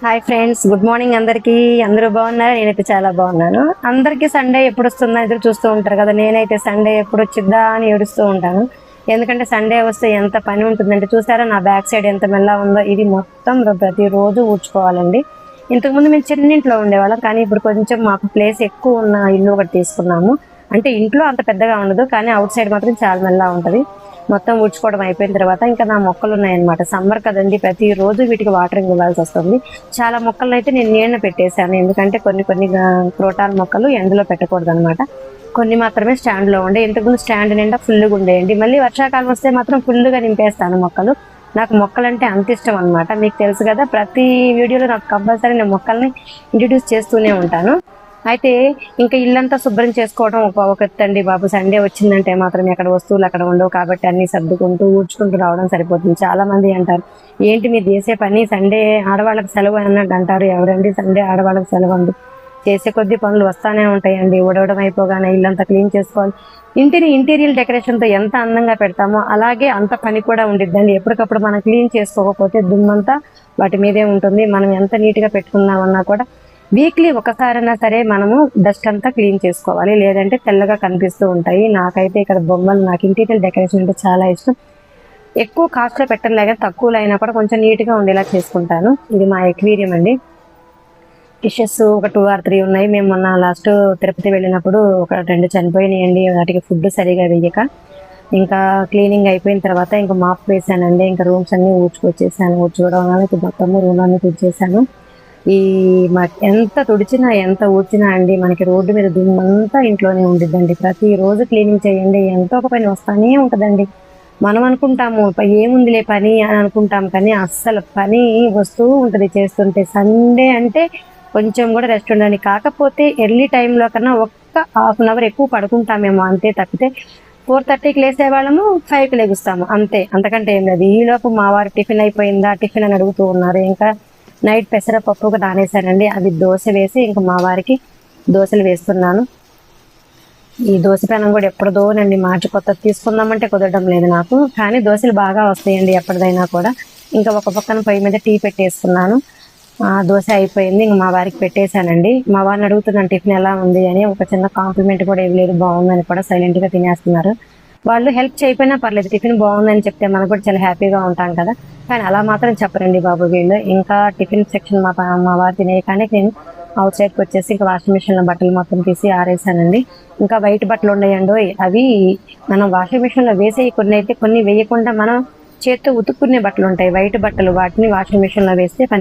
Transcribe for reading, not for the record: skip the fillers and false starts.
Hi friends, good morning అందరికీ. అందరూ బాగున్నారా? నేనైతే చాలా బాగున్నాను. అందరికీ సండే ఎప్పుడు వస్తుందా ఎదురు చూస్తూ ఉంటారు కదా. నేనైతే సండే ఎప్పుడు వచ్చిద్దా అని ఏడుస్తూ ఉంటాను. ఎందుకంటే సండే వస్తే ఎంత పని ఉంటుందంటే, చూసారా నా బ్యాక్ సైడ్ ఎంత మెల్ల ఉందో. ఇది మొత్తం ప్రతిరోజు ఊడ్చుకోవాలండి. ఇంతకుముందు మేము చిన్నింట్లో ఉండేవాళ్ళం, కానీ ఇప్పుడు కొంచెం మాకు ప్లేస్ ఎక్కువ ఉన్న ఇల్లు ఒకటి తీసుకున్నాము. అంటే ఇంట్లో అంత పెద్దగా ఉండదు, కానీ అవుట్ సైడ్ మాత్రం చాలా మెల్లగా ఉంటుంది. మొత్తం ఊడ్చుకోవడం అయిపోయిన తర్వాత ఇంకా నా మొక్కలు ఉన్నాయన్నమాట. సమ్మర్ కదండి, ప్రతిరోజు వీటికి వాటరింగ్ ఇవ్వాల్సి వస్తుంది. చాలా మొక్కలను అయితే నేను నీళ్ళ పెట్టేశాను, ఎందుకంటే కొన్ని క్రోటాల మొక్కలు ఎండలో పెట్టకూడదు అనమాట. కొన్ని మాత్రమే స్టాండ్లో ఉండే. ఇంతకుముందు స్టాండ్ నిండా ఫుల్గా ఉండేయండి. మళ్ళీ వర్షాకాలం వస్తే మాత్రం ఫుల్గా నింపేస్తాను మొక్కలు. నాకు మొక్కలంటే అంత ఇష్టం అనమాట. మీకు తెలుసు కదా, ప్రతి వీడియోలో నాకు కంపల్సరీ నేను మొక్కల్ని ఇంట్రడ్యూస్ చేస్తూనే ఉంటాను. అయితే ఇంకా ఇల్లంతా శుభ్రం చేసుకోవడం ఒక ఎత్తండి బాబు. సండే వచ్చిందంటే మాత్రం ఎక్కడ వస్తువులు అక్కడ ఉండవు, కాబట్టి అన్ని సర్దుకుంటూ ఊడ్చుకుంటూ రావడం సరిపోతుంది. చాలా మంది అంటారు, ఏంటి మీరు చేసే పని సండే ఆడవాళ్ళకి సెలవు అన్నట్టు అంటారు. ఎవరండి సండే ఆడవాళ్ళకి సెలవు అండి? చేసే కొద్ది పనులు వస్తానే ఉంటాయండి. ఊడవడం అయిపోగానే ఇల్లంతా క్లీన్ చేసుకోవాలి. ఇంటిని ఇంటీరియర్ డెకరేషన్తో ఎంత అందంగా పెడతామో అలాగే అంత పని కూడా ఉండిద్దండి. ఎప్పటికప్పుడు మనం క్లీన్ చేసుకోకపోతే దుమ్మంతా వాటి మీదే ఉంటుంది. మనం ఎంత నీట్గా పెట్టుకున్నామన్నా కూడా వీక్లీ ఒకసారైనా సరే మనము డస్ట్ అంతా క్లీన్ చేసుకోవాలి, లేదంటే తెల్లగా కనిపిస్తూ ఉంటాయి. నాకైతే ఇక్కడ బొమ్మలు, నాకు ఇంటీరియర్ డెకరేషన్ అంటే చాలా ఇష్టం. ఎక్కువ కాస్ట్లో పెట్టలే కానీ తక్కువలో అయినా కూడా కొంచెం నీట్గా ఉండేలా చేసుకుంటాను. ఇది మా ఎక్వేరియం అండి. ఫిషెస్ ఒక 2 or 3 ఉన్నాయి. మేము మొన్న లాస్ట్ తిరుపతి వెళ్ళినప్పుడు ఒక 2 చనిపోయినాయండి, వాటికి ఫుడ్ సరిగా వేయక. ఇంకా క్లీనింగ్ అయిపోయిన తర్వాత ఇంకా మాప్ వేసానండి. ఇంకా రూమ్స్ అన్నీ ఊడ్చుకొచ్చేసాను. ఊడ్చుకోవడం వల్ల మొత్తము రూమ్ అన్ని తుడిచేసాను. ఈ ఎంత తుడిచినా ఎంత ఊడ్చినా అండి, మనకి రోడ్డు మీద దుమ్మంతా ఇంట్లోనే ఉండిద్దండి. ప్రతిరోజు క్లీనింగ్ చేయండి, ఎంతో ఒక పని వస్తానే ఉంటుందండి. మనం అనుకుంటాము ఏముందిలే పని అని అనుకుంటాం, కానీ అస్సలు పని వస్తూ ఉంటుంది చేస్తుంటే. సండే అంటే కొంచెం కూడా రెస్ట్ ఉండండి. కాకపోతే ఎర్లీ టైంలో కన్నా ఒక్క ½ ఎక్కువ పడుకుంటామేమో అంతే, తప్పితే 4:30కి లేసేవాళ్ళము, 5కి లెగుస్తాము అంతే. అంతకంటే ఏం లేదు. ఈలోపు మా వారు టిఫిన్ అయిపోయిందా టిఫిన్ అని అడుగుతూ ఉన్నారు. ఇంకా నైట్ పెసరపప్పు నానేసానండి, అవి దోశ వేసి ఇంకా మా వారికి దోశలు వేస్తున్నాను. ఈ దోశ పెనం కూడా ఎప్పటిదోనండి, మార్చి కొత్తది తీసుకుందామంటే కుదరడం లేదు నాకు. కానీ దోశలు బాగా వస్తాయండి ఎప్పటిదైనా కూడా. ఇంకా ఒక పక్కన పొయ్యి మీద టీ పెట్టేసుకున్నాను. దోశ అయిపోయింది, ఇంక మా వారికి పెట్టేశానండి. మా వారిని అడుగుతున్నాను టిఫిన్ ఎలా ఉంది అని. ఒక చిన్న కాంప్లిమెంట్ కూడా ఇవ్వలేదు, బాగుందని కూడా సైలెంట్గా తినేస్తున్నారు. వాళ్ళు హెల్ప్ చేయకపోయినా పర్లేదు, టిఫిన్ బాగుందని చెప్తే మనకు కూడా చాలా హ్యాపీగా ఉంటాం కదా. కానీ అలా మాత్రం చెప్పరండి బాబు వీళ్ళు. ఇంకా టిఫిన్ సెక్షన్ మా వారు తినేయగానే నేను అవుట్ సైడ్కి వచ్చేసి ఇంకా వాషింగ్ మిషన్లో బట్టలు మొత్తం తీసి ఆరేసానండి. ఇంకా వైట్ బట్టలు ఉన్నాయండి, అవి మనం వాషింగ్ మిషన్లో వేసేవి కొన్ని అయితే, కొన్ని వేయకుండా మనం చేత్తో ఉతుక్కునే బట్టలు ఉంటాయి వైట్ బట్టలు, వాటిని వాషింగ్ మిషన్లో వేస్తే